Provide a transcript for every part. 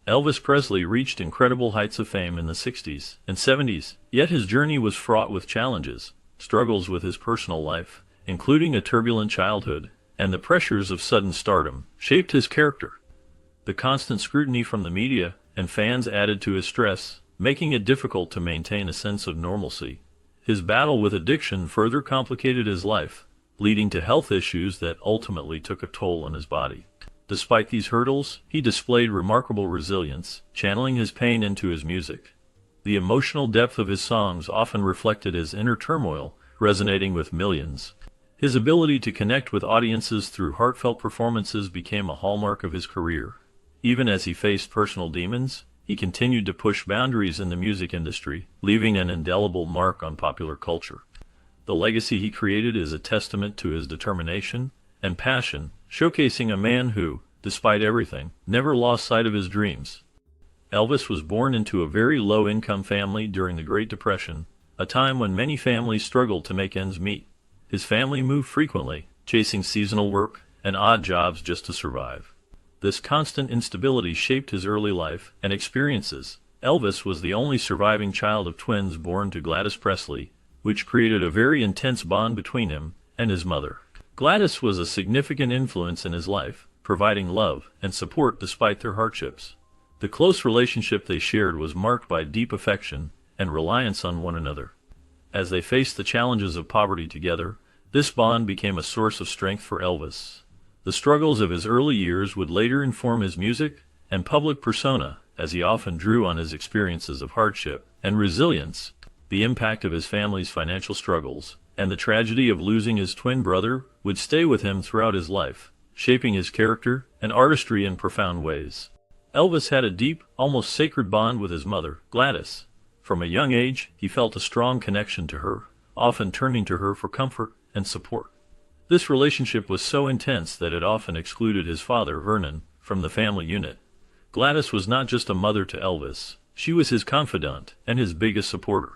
Elvis Presley reached incredible heights of fame in the 60s and 70s, yet his journey was fraught with challenges, struggles with his personal life, including a turbulent childhood, and the pressures of sudden stardom, shaped his character. The constant scrutiny from the media and fans added to his stress, making it difficult to maintain a sense of normalcy. His battle with addiction further complicated his life, leading to health issues that ultimately took a toll on his body. Despite these hurdles, he displayed remarkable resilience, channeling his pain into his music. The emotional depth of his songs often reflected his inner turmoil, resonating with millions. His ability to connect with audiences through heartfelt performances became a hallmark of his career. Even as he faced personal demons, he continued to push boundaries in the music industry, leaving an indelible mark on popular culture. The legacy he created is a testament to his determination and passion, showcasing a man who, despite everything, never lost sight of his dreams. Elvis was born into a very low-income family during the Great Depression, a time when many families struggled to make ends meet. His family moved frequently, chasing seasonal work and odd jobs just to survive. This constant instability shaped his early life and experiences. Elvis was the only surviving child of twins born to Gladys Presley, which created a very intense bond between him and his mother. Gladys was a significant influence in his life, providing love and support despite their hardships. The close relationship they shared was marked by deep affection and reliance on one another. As they faced the challenges of poverty together, this bond became a source of strength for Elvis. The struggles of his early years would later inform his music and public persona, as he often drew on his experiences of hardship and resilience. The impact of his family's financial struggles and the tragedy of losing his twin brother would stay with him throughout his life, shaping his character and artistry in profound ways. Elvis had a deep, almost sacred bond with his mother, Gladys. From a young age, he felt a strong connection to her, often turning to her for comfort and support. This relationship was so intense that it often excluded his father, Vernon, from the family unit. Gladys was not just a mother to Elvis, she was his confidant and his biggest supporter.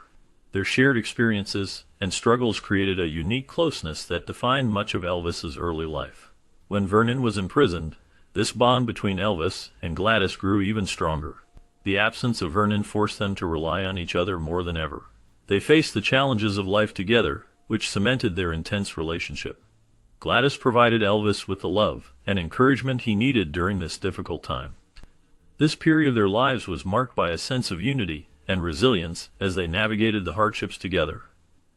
Their shared experiences and struggles created a unique closeness that defined much of Elvis's early life. When Vernon was imprisoned, this bond between Elvis and Gladys grew even stronger. The absence of Vernon forced them to rely on each other more than ever. They faced the challenges of life together, which cemented their intense relationship. Gladys provided Elvis with the love and encouragement he needed during this difficult time. This period of their lives was marked by a sense of unity and resilience as they navigated the hardships together.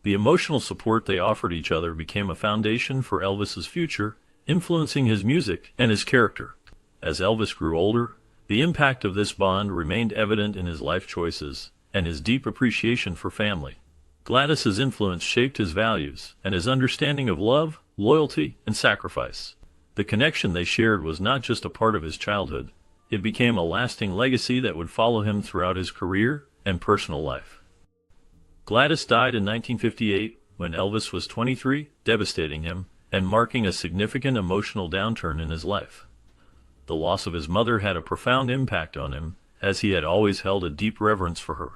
The emotional support they offered each other became a foundation for Elvis's future, influencing his music and his character. As Elvis grew older, the impact of this bond remained evident in his life choices and his deep appreciation for family. Gladys's influence shaped his values and his understanding of love, loyalty, and sacrifice. The connection they shared was not just a part of his childhood, it became a lasting legacy that would follow him throughout his career and personal life. Gladys died in 1958 when Elvis was 23, devastating him and marking a significant emotional downturn in his life. The loss of his mother had a profound impact on him, as he had always held a deep reverence for her.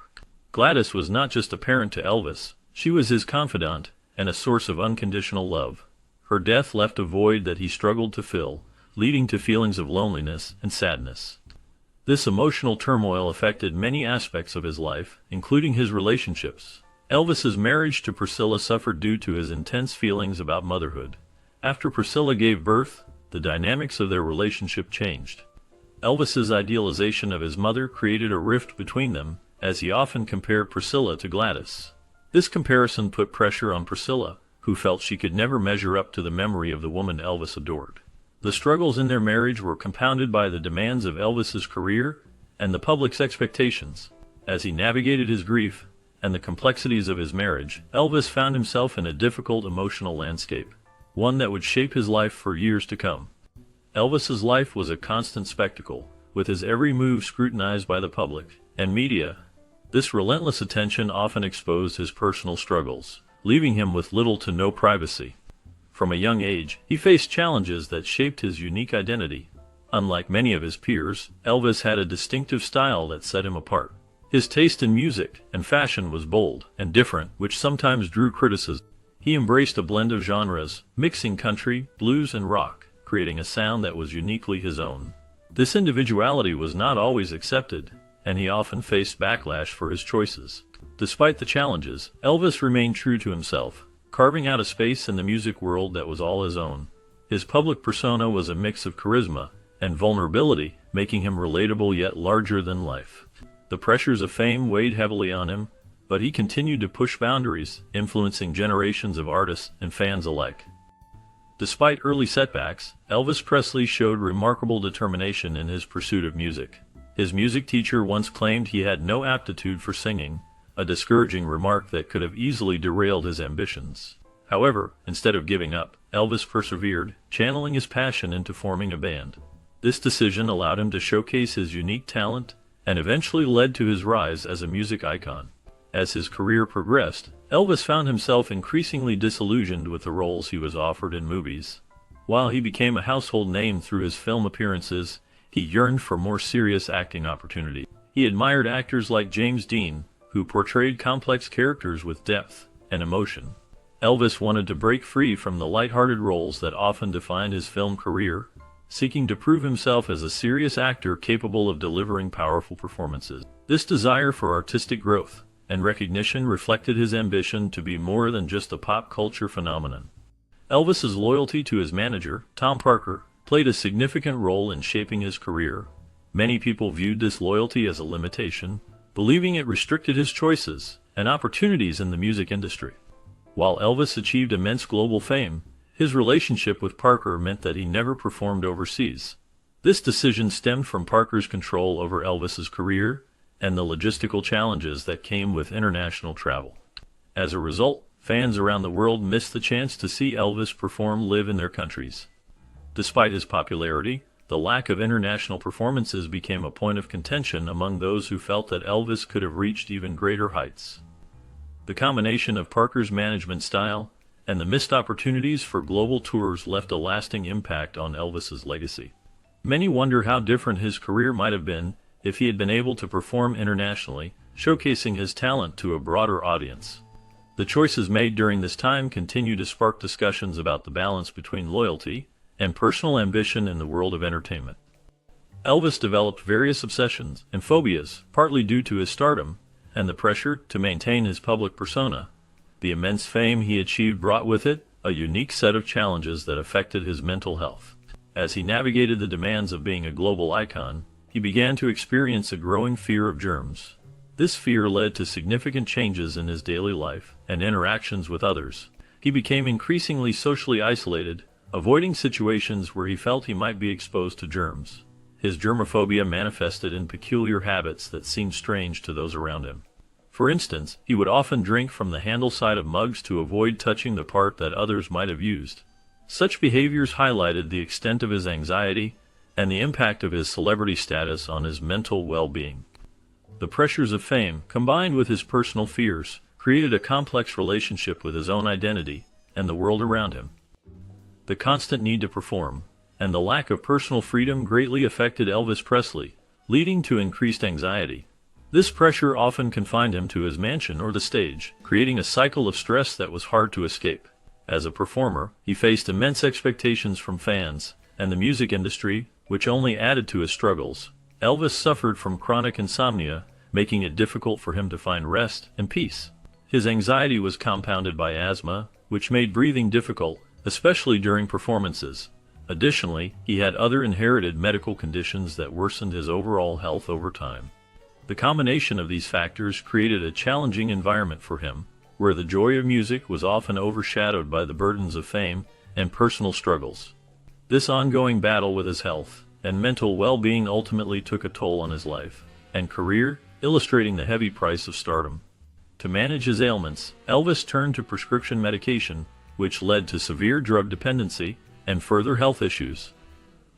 Gladys was not just a parent to Elvis, she was his confidant and a source of unconditional love. Her death left a void that he struggled to fill, leading to feelings of loneliness and sadness. This emotional turmoil affected many aspects of his life, including his relationships. Elvis's marriage to Priscilla suffered due to his intense feelings about motherhood. After Priscilla gave birth, the dynamics of their relationship changed. Elvis's idealization of his mother created a rift between them, as he often compared Priscilla to Gladys. This comparison put pressure on Priscilla, who felt she could never measure up to the memory of the woman Elvis adored. The struggles in their marriage were compounded by the demands of Elvis's career and the public's expectations. As he navigated his grief and the complexities of his marriage, Elvis found himself in a difficult emotional landscape, one that would shape his life for years to come. Elvis's life was a constant spectacle, with his every move scrutinized by the public and media. This relentless attention often exposed his personal struggles, leaving him with little to no privacy. From a young age, he faced challenges that shaped his unique identity. Unlike many of his peers, Elvis had a distinctive style that set him apart. His taste in music and fashion was bold and different, which sometimes drew criticism. He embraced a blend of genres, mixing country, blues, and rock, creating a sound that was uniquely his own. This individuality was not always accepted, and he often faced backlash for his choices. Despite the challenges, Elvis remained true to himself, carving out a space in the music world that was all his own. His public persona was a mix of charisma and vulnerability, making him relatable yet larger than life. The pressures of fame weighed heavily on him, but he continued to push boundaries, influencing generations of artists and fans alike. Despite early setbacks, Elvis Presley showed remarkable determination in his pursuit of music. His music teacher once claimed he had no aptitude for singing, a discouraging remark that could have easily derailed his ambitions. However, instead of giving up, Elvis persevered, channeling his passion into forming a band. This decision allowed him to showcase his unique talent and eventually led to his rise as a music icon. As his career progressed, Elvis found himself increasingly disillusioned with the roles he was offered in movies. While he became a household name through his film appearances, he yearned for more serious acting opportunities. He admired actors like James Dean, who portrayed complex characters with depth and emotion. Elvis wanted to break free from the lighthearted roles that often defined his film career, seeking to prove himself as a serious actor capable of delivering powerful performances. This desire for artistic growth and recognition reflected his ambition to be more than just a pop culture phenomenon. Elvis's loyalty to his manager, Tom Parker, played a significant role in shaping his career. Many people viewed this loyalty as a limitation, believing it restricted his choices and opportunities in the music industry. While Elvis achieved immense global fame, his relationship with Parker meant that he never performed overseas. This decision stemmed from Parker's control over Elvis's career and the logistical challenges that came with international travel. As a result, fans around the world missed the chance to see Elvis perform live in their countries. Despite his popularity, the lack of international performances became a point of contention among those who felt that Elvis could have reached even greater heights. The combination of Parker's management style and the missed opportunities for global tours left a lasting impact on Elvis's legacy. Many wonder how different his career might have been if he had been able to perform internationally, showcasing his talent to a broader audience. The choices made during this time continue to spark discussions about the balance between loyalty and personal ambition in the world of entertainment. Elvis developed various obsessions and phobias, partly due to his stardom and the pressure to maintain his public persona. The immense fame he achieved brought with it a unique set of challenges that affected his mental health. As he navigated the demands of being a global icon, he began to experience a growing fear of germs. This fear led to significant changes in his daily life and interactions with others. He became increasingly socially isolated, avoiding situations where he felt he might be exposed to germs. His germophobia manifested in peculiar habits that seemed strange to those around him. For instance, he would often drink from the handle side of mugs to avoid touching the part that others might have used. Such behaviors highlighted the extent of his anxiety and the impact of his celebrity status on his mental well-being. The pressures of fame, combined with his personal fears, created a complex relationship with his own identity and the world around him. The constant need to perform and the lack of personal freedom greatly affected Elvis Presley, leading to increased anxiety. This pressure often confined him to his mansion or the stage, creating a cycle of stress that was hard to escape. As a performer, he faced immense expectations from fans and the music industry, which only added to his struggles. Elvis suffered from chronic insomnia, making it difficult for him to find rest and peace. His anxiety was compounded by asthma, which made breathing difficult, especially during performances. Additionally, he had other inherited medical conditions that worsened his overall health over time. The combination of these factors created a challenging environment for him, where the joy of music was often overshadowed by the burdens of fame and personal struggles. This ongoing battle with his health and mental well-being ultimately took a toll on his life and career, illustrating the heavy price of stardom. To manage his ailments, Elvis turned to prescription medication, which led to severe drug dependency and further health issues.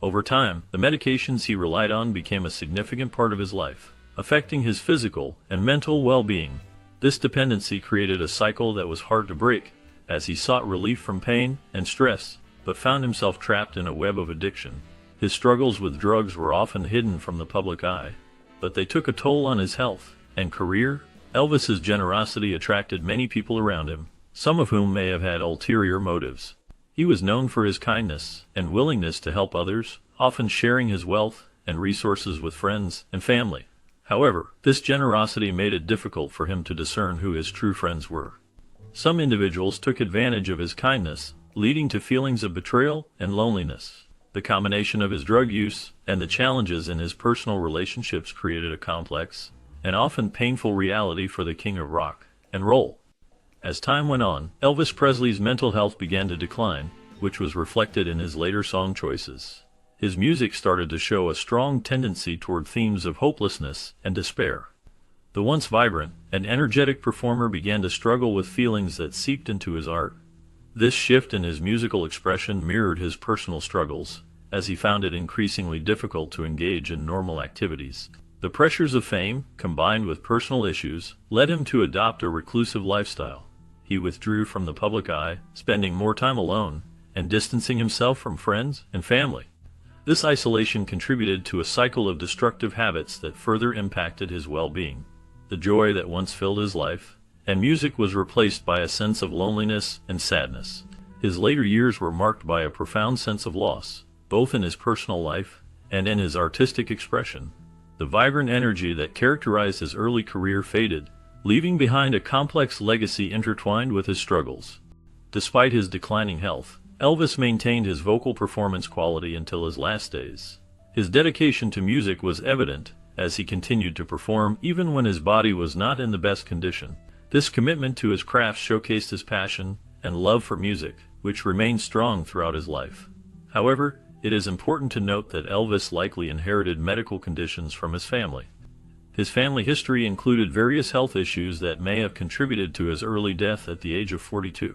Over time, the medications he relied on became a significant part of his life, affecting his physical and mental well-being. This dependency created a cycle that was hard to break, as he sought relief from pain and stress, but found himself trapped in a web of addiction. His struggles with drugs were often hidden from the public eye, but they took a toll on his health and career. Elvis's generosity attracted many people around him, some of whom may have had ulterior motives. He was known for his kindness and willingness to help others, often sharing his wealth and resources with friends and family. However, this generosity made it difficult for him to discern who his true friends were. Some individuals took advantage of his kindness, leading to feelings of betrayal and loneliness. The combination of his drug use and the challenges in his personal relationships created a complex and often painful reality for the king of rock and roll. As time went on, Elvis Presley's mental health began to decline, which was reflected in his later song choices. His music started to show a strong tendency toward themes of hopelessness and despair. The once vibrant and energetic performer began to struggle with feelings that seeped into his art. This shift in his musical expression mirrored his personal struggles, as he found it increasingly difficult to engage in normal activities. The pressures of fame, combined with personal issues, led him to adopt a reclusive lifestyle. He withdrew from the public eye, spending more time alone, and distancing himself from friends and family. This isolation contributed to a cycle of destructive habits that further impacted his well-being. The joy that once filled his life and music was replaced by a sense of loneliness and sadness. His later years were marked by a profound sense of loss, both in his personal life and in his artistic expression. The vibrant energy that characterized his early career faded, leaving behind a complex legacy intertwined with his struggles. Despite his declining health, Elvis maintained his vocal performance quality until his last days. His dedication to music was evident as he continued to perform even when his body was not in the best condition. This commitment to his craft showcased his passion and love for music, which remained strong throughout his life. However, it is important to note that Elvis likely inherited medical conditions from his family. His family history included various health issues that may have contributed to his early death at the age of 42.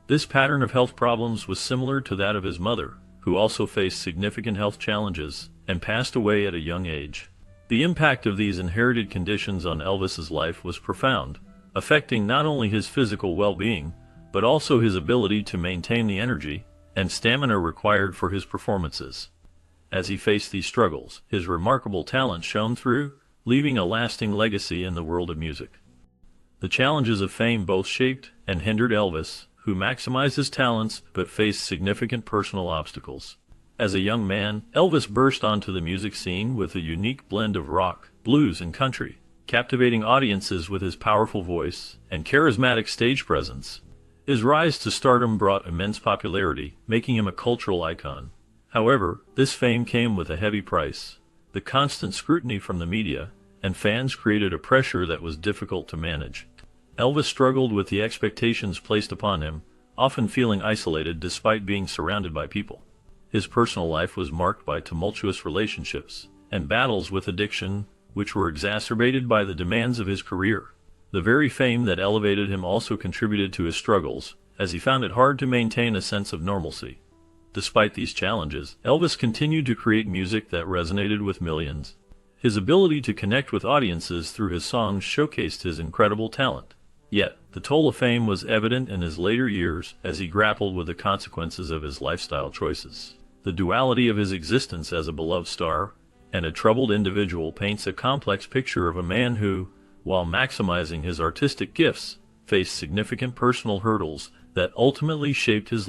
This pattern of health problems was similar to that of his mother, who also faced significant health challenges and passed away at a young age. The impact of these inherited conditions on Elvis's life was profound, affecting not only his physical well-being, but also his ability to maintain the energy and stamina required for his performances. As he faced these struggles, his remarkable talent shone through, leaving a lasting legacy in the world of music. The challenges of fame both shaped and hindered Elvis, who maximized his talents but faced significant personal obstacles. As a young man, Elvis burst onto the music scene with a unique blend of rock, blues, and country, captivating audiences with his powerful voice and charismatic stage presence. His rise to stardom brought immense popularity, making him a cultural icon. However, this fame came with a heavy price. The constant scrutiny from the media and fans created a pressure that was difficult to manage. Elvis struggled with the expectations placed upon him, often feeling isolated despite being surrounded by people. His personal life was marked by tumultuous relationships and battles with addiction, which were exacerbated by the demands of his career. The very fame that elevated him also contributed to his struggles, as he found it hard to maintain a sense of normalcy. Despite these challenges, Elvis continued to create music that resonated with millions. His ability to connect with audiences through his songs showcased his incredible talent. Yet, the toll of fame was evident in his later years as he grappled with the consequences of his lifestyle choices. The duality of his existence as a beloved star and a troubled individual paints a complex picture of a man who, while maximizing his artistic gifts, faced significant personal hurdles that ultimately shaped his